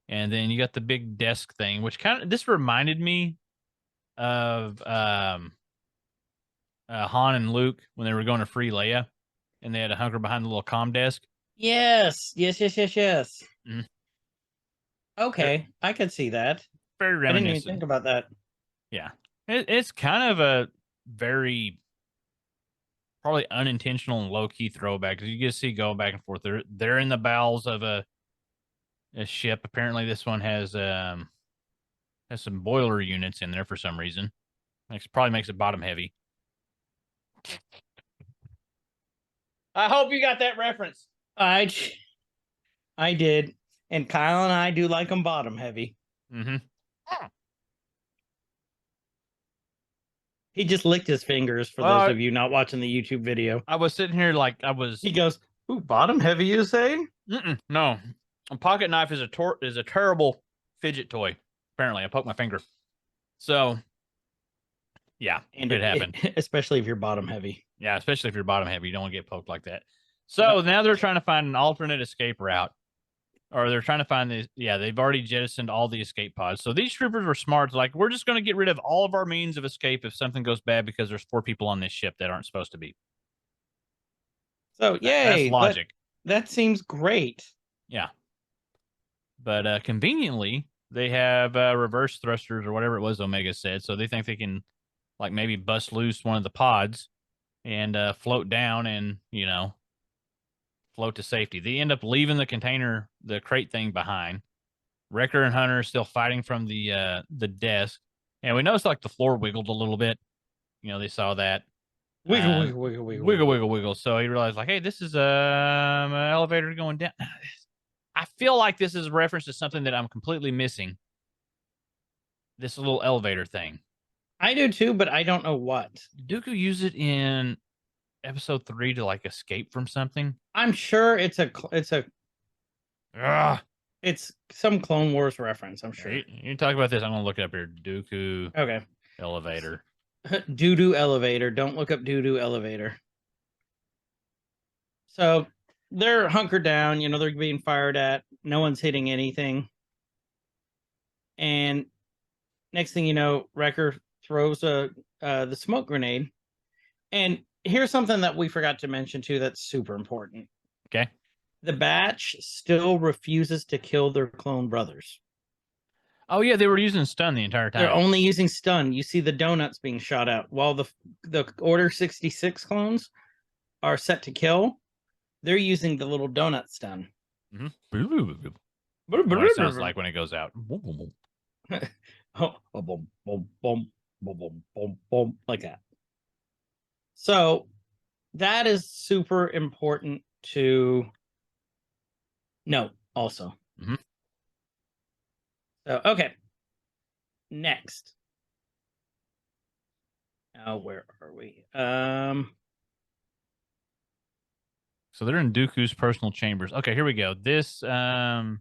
and then you got the big desk thing, which this reminded me of Han and Luke when they were going to free Leia, and they had to hunker behind the little comm desk. Yes. Mm-hmm. Okay, I could see that. Very reminiscent. I didn't even think about that. Yeah, it's kind of a very probably unintentional and low key throwback because you get to see going back and forth. They're in the bowels of a ship. Apparently, this one has some boiler units in there for some reason. Probably makes it bottom heavy. I hope you got that reference. I did, and Kyle and I do like them bottom heavy. Mm-hmm. He just licked his fingers for those of you not watching the YouTube video. I was sitting here He goes, "Ooh, bottom heavy, you say?" No, a pocket knife is a terrible fidget toy. Apparently, I poked my finger. So, yeah, and it happened. Especially if you're bottom heavy. Yeah, especially if you're bottom heavy, you don't want to get poked like that. So now they're trying to find an alternate escape route. Or they're trying to find these. Yeah, they've already jettisoned all the escape pods. So these troopers were smart. We're just going to get rid of all of our means of escape if something goes bad because there's 4 people on this ship that aren't supposed to be. So, yay. That's logic. That seems great. Yeah. But conveniently, they have reverse thrusters or whatever it was Omega said. So they think they can, maybe bust loose one of the pods and float down and, float to safety. They end up leaving the crate thing behind. Wrecker and Hunter are still fighting from the desk. And we noticed the floor wiggled a little bit. They saw that. Wiggle. So he realized hey, this is an elevator going down. I feel like this is a reference to something that I'm completely missing. this little elevator thing. I do too, but I don't know what. Did Dooku use it in episode 3 to like escape from something? I'm sure it's Ugh. it's some Clone Wars reference. I'm sure. You talk about this. I'm gonna look it up here. Dooku Okay. elevator. Doo-doo elevator. Don't look up doo-doo elevator. So they're hunkered down. You know, they're being fired at. No one's hitting anything. And next thing you know, Wrecker throws the smoke grenade. And here's something that we forgot to mention too that's super important. Okay. The batch still refuses to kill their clone brothers. Oh yeah, they were using stun the entire time. They're only using stun. You see the donuts being shot out while the Order 66 clones are set to kill. They're using the little donut stun. Mm-hmm. What it sounds like when it goes out. Like that. So that is super important to note also. Mm-hmm. So, okay. Next. Where are we? So they're in Dooku's personal chambers. Okay, here we go. This Wrecker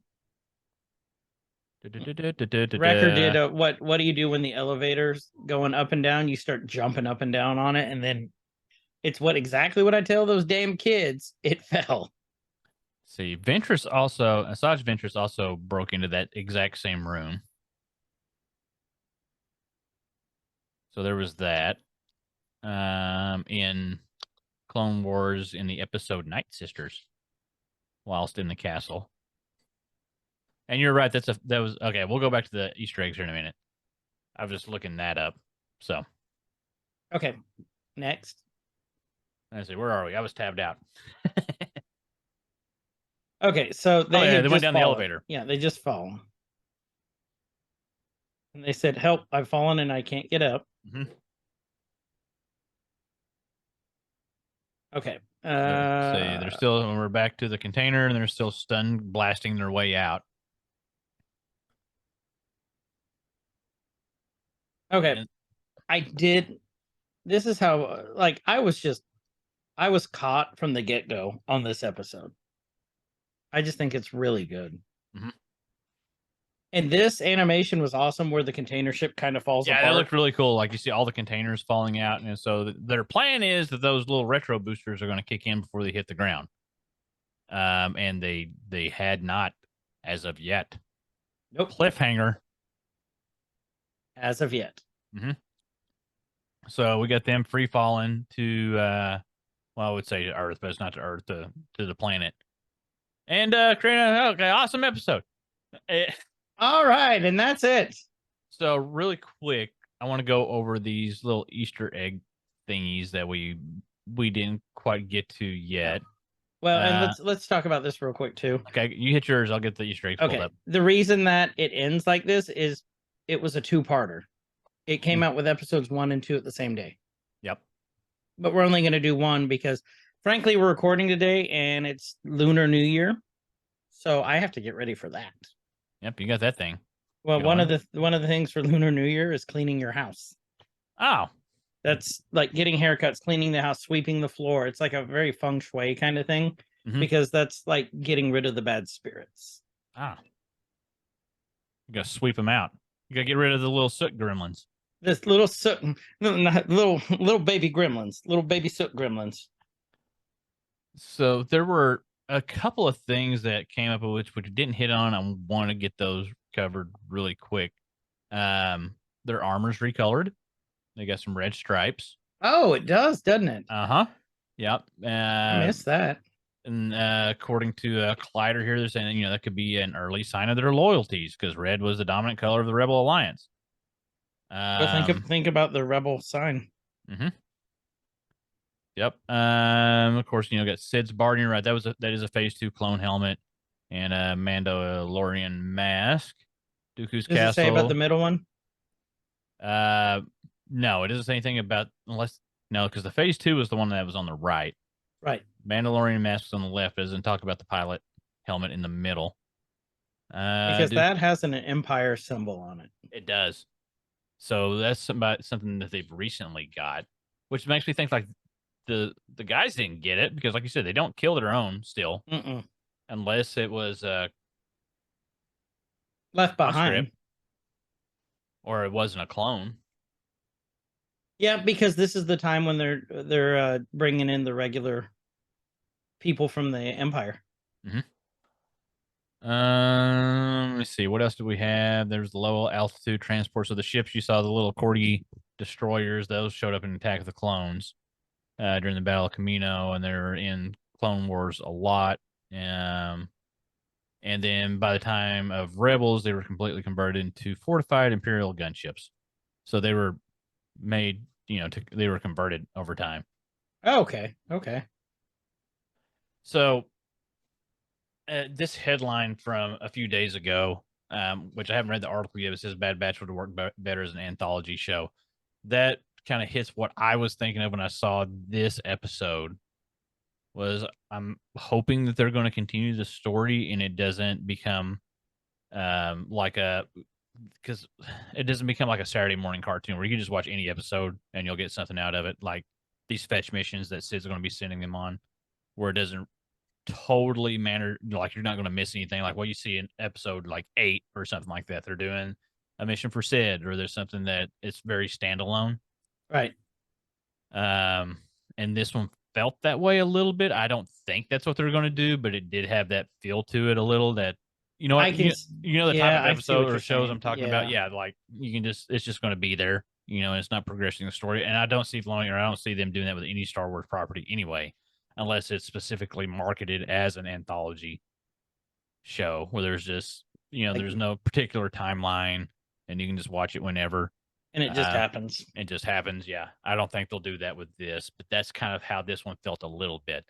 did what do you do when the elevator's going up and down? You start jumping up and down on it, and then it's exactly what I tell those damn kids. It fell. See, Asajj Ventress also broke into that exact same room. So there was that. In Clone Wars in the episode Night Sisters, whilst in the castle. And you're right, that was okay. We'll go back to the Easter eggs here in a minute. I was just looking that up. So okay. Next. Let's see, where are we? I was tabbed out. Okay, so they went down the elevator. Yeah, they just fall. And they said, "Help, I've fallen and I can't get up." Mm-hmm. Okay. So they're still, when we're back to the container, and they're still stunned, blasting their way out. Okay. This is how, like, I was caught from the get-go on this episode. I just think it's really good. Mm-hmm. And this animation was awesome where the container ship kind of falls apart. Yeah, that looked really cool. Like, you see all the containers falling out. And so their plan is that those little retro boosters are going to kick in before they hit the ground. And they had not as of yet. Nope. Cliffhanger. As of yet. Mm-hmm. So we got them free falling to, I would say to Earth, but it's not to Earth, to the planet. And okay, awesome episode. All right, and that's it. So really quick, I want to go over these little Easter egg thingies that we didn't quite get to yet. Well, and let's talk about this real quick too. Okay, you hit yours. I'll get the Easter eggs pulled up. The reason that it ends like this is it was a two-parter. It came out with episodes 1 and 2 at the same day. Yep. But we're only going to do 1 because, frankly, we're recording today and it's Lunar New Year, so I have to get ready for that. Yep, you got that thing. Well, one of the things for Lunar New Year is cleaning your house. Oh. That's like getting haircuts, cleaning the house, sweeping the floor. It's like a very feng shui kind of thing, because that's like getting rid of the bad spirits. Ah. You got to sweep them out. You got to get rid of the little soot gremlins. This little soot, little baby gremlins, little baby soot gremlins. So there were a couple of things that came up which we didn't hit on. I want to get those covered really quick. Their armor's recolored. They got some red stripes. Oh, it does, doesn't it? Uh-huh. Yep. I missed that. And according to Collider here, they're saying, that could be an early sign of their loyalties because red was the dominant color of the Rebel Alliance. Think about the Rebel sign. Mm-hmm. Yep. Of course, got Sid's Bard. You're right. That is a Phase 2 clone helmet and a Mandalorian mask. Dooku's castle. Does it say about the middle one? No, it doesn't say anything about because the Phase 2 was the one that was on the right. Right. Mandalorian mask was on the left. It doesn't talk about the pilot helmet in the middle. Because that has an Empire symbol on it. It does. So that's something that they've recently got, which makes me think like the guys didn't get it because, like you said, they don't kill their own still, Mm-mm. unless it was Left on script behind. or it wasn't a clone. Yeah, because this is the time when they're bringing in the regular people from the Empire. Let me see. What else do we have? There's the low altitude transports of the ships. You saw the little Corgi destroyers. Those showed up in Attack of the Clones during the Battle of Camino, and they're in Clone Wars a lot. And then by the time of Rebels, they were completely converted into fortified Imperial gunships. So they were made, they were converted over time. Okay. Okay. So this headline from a few days ago, which I haven't read the article yet, it says Bad Batch would work better as an anthology show. That kind of hits what I was thinking of when I saw this episode. Was I'm hoping that they're going to continue the story and it doesn't become because it doesn't become like a Saturday morning cartoon where you can just watch any episode and you'll get something out of it, like these fetch missions that Sid's going to be sending them on, where it doesn't totally matter, like you're not going to miss anything, like what you see in episode like 8 or something like that. They're doing a mission for Sid, or there's something that it's very standalone. Right. And this one felt that way a little bit. I don't think that's what they're going to do, but it did have that feel to it a little. That you know what, the type of episode or shows I'm talking about. Yeah, like you can it's just going to be there. And it's not progressing the story. And I don't see I don't see them doing that with any Star Wars property anyway, unless it's specifically marketed as an anthology show where there's just there's no particular timeline and you can just watch it whenever. And it just happens. It just happens, yeah. I don't think they'll do that with this, but that's kind of how this one felt a little bit.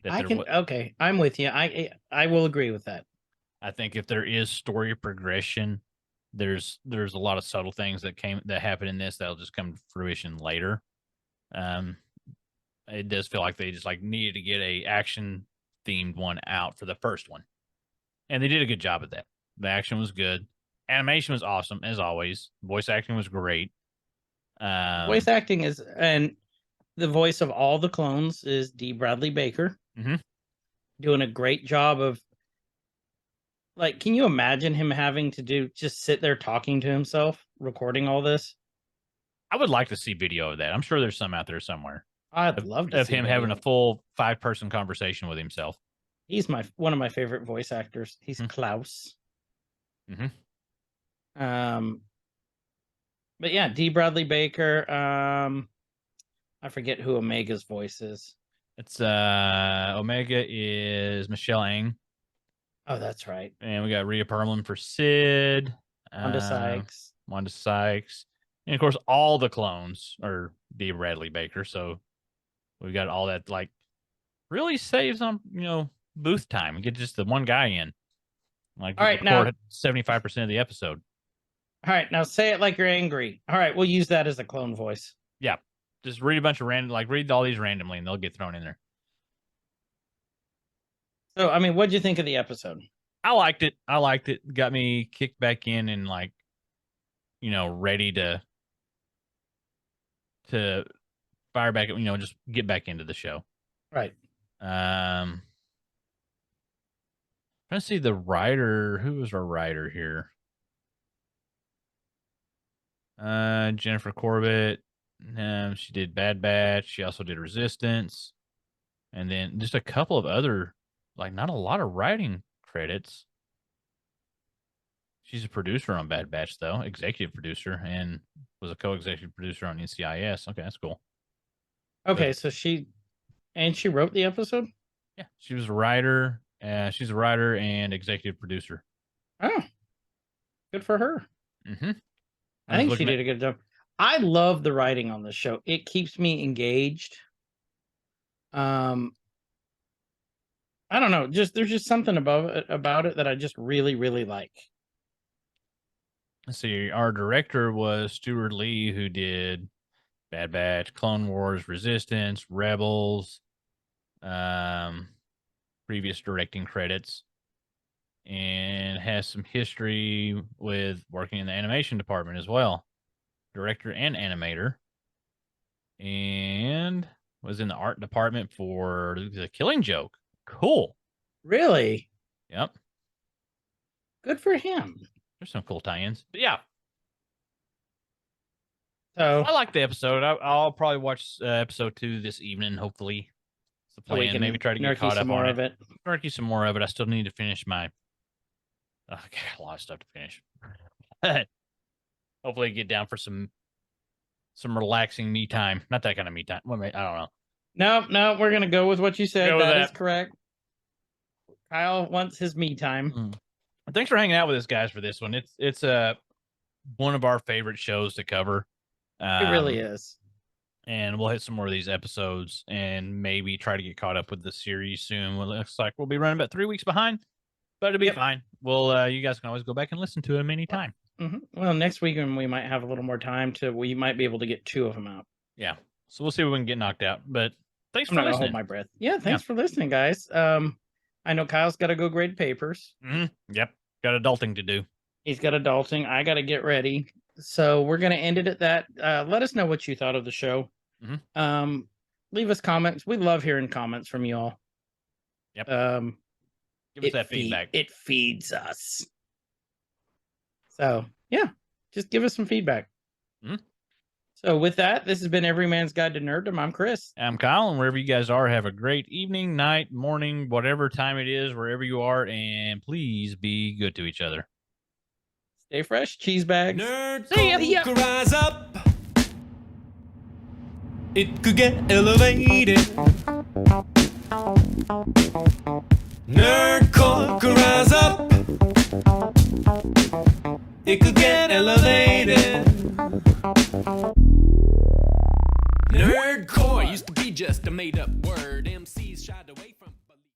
Okay, I'm with you. I will agree with that. I think if there is story progression, there's a lot of subtle things that happen in this that'll just come to fruition later. It does feel like they just like needed to get a action themed one out for the first one, and they did a good job of that. The action was good. Animation was awesome, as always. Voice acting was great. Voice acting and the voice of all the clones is D. Bradley Baker. Doing a great job of, like, can you imagine him having to just sit there talking to himself, recording all this? I would like to see video of that. I'm sure there's some out there somewhere. I'd love to see him having a full 5-person conversation with himself. He's one of my favorite voice actors. He's Klaus. But yeah, D. Bradley Baker. I forget who Omega's voice is. It's Omega is Michelle Ang. Oh, that's right. And we got Rhea Perlman for Sid. Wanda Sykes. And of course, all the clones are D. Bradley Baker. So we got all that, like, really saves on, booth time. Get just the one guy in. Like, all right, now 75% of the episode. All right, now say it like you're angry. All right, we'll use that as a clone voice. Yeah, just read a bunch of read all these randomly, and they'll get thrown in there. So, I mean, what'd you think of the episode? I liked it. Got me kicked back in and ready to fire back. Just get back into the show. Right. Trying to see the writer. Who was our writer here? Jennifer Corbett. She did Bad Batch. She also did Resistance, and then just a couple of other, not a lot of writing credits. She's a producer on Bad Batch, though, executive producer, and was a co-executive producer on NCIS. Okay, that's cool. Okay, so she wrote the episode. Yeah, she was a writer. She's a writer and executive producer. Oh, good for her. I think she did a good job. I love the writing on this show. It keeps me engaged. I don't know. There's just something about it that I just really, really like. Let's see. Our director was Stuart Lee, who did Bad Batch, Clone Wars, Resistance, Rebels, previous directing credits, and has some history with working in the animation department as well. director and animator, and was in the art department for The Killing Joke. Cool. Really? Yep. Good for him. There's some cool tie-ins. But yeah, So I like the episode. I'll probably watch episode 2 this evening. Hopefully, it's the so we plan. can Maybe try to get Nerkie caught some up more on of it. Nerkie some more of it. I still need to finish my. I got a lot of stuff to finish. Hopefully, get down for some relaxing me time. Not that kind of me time. Well, I don't know. No, we're gonna go with what you said. Go with That is that. correct. Kyle wants his me time. Thanks for hanging out with us, guys, for this one. It's one of our favorite shows to cover. It really is. And we'll hit some more of these episodes and maybe try to get caught up with the series soon. Well, it looks like we'll be running about 3 weeks behind, but it'll be fine. Well, you guys can always go back and listen to them anytime. Well, next week we might have a little more time we might be able to get 2 of them out. Yeah. So we'll see if we can get knocked out. But thanks I'm for not gonna listening. hold my breath. Yeah, thanks for listening, guys. I know Kyle's got to go grade papers. Yep. Got adulting to do. He's got adulting. I got to get ready. So we're going to end it at that. Let us know what you thought of the show. Leave us comments. We love hearing comments from you all. Yep. Give us that feedback. It feeds us. So, yeah, just give us some feedback. So with that, this has been Every Man's Guide to Nerddom. I'm Chris. I'm Kyle, and wherever you guys are, have a great evening, night, morning, whatever time it is, wherever you are, and please be good to each other. Stay fresh, cheese bags. Nerd See ya. could rise up. It could get elevated. Nerdcore could rise up. It could get elevated. Nerdcore used to be just a made-up word. MCs shied away from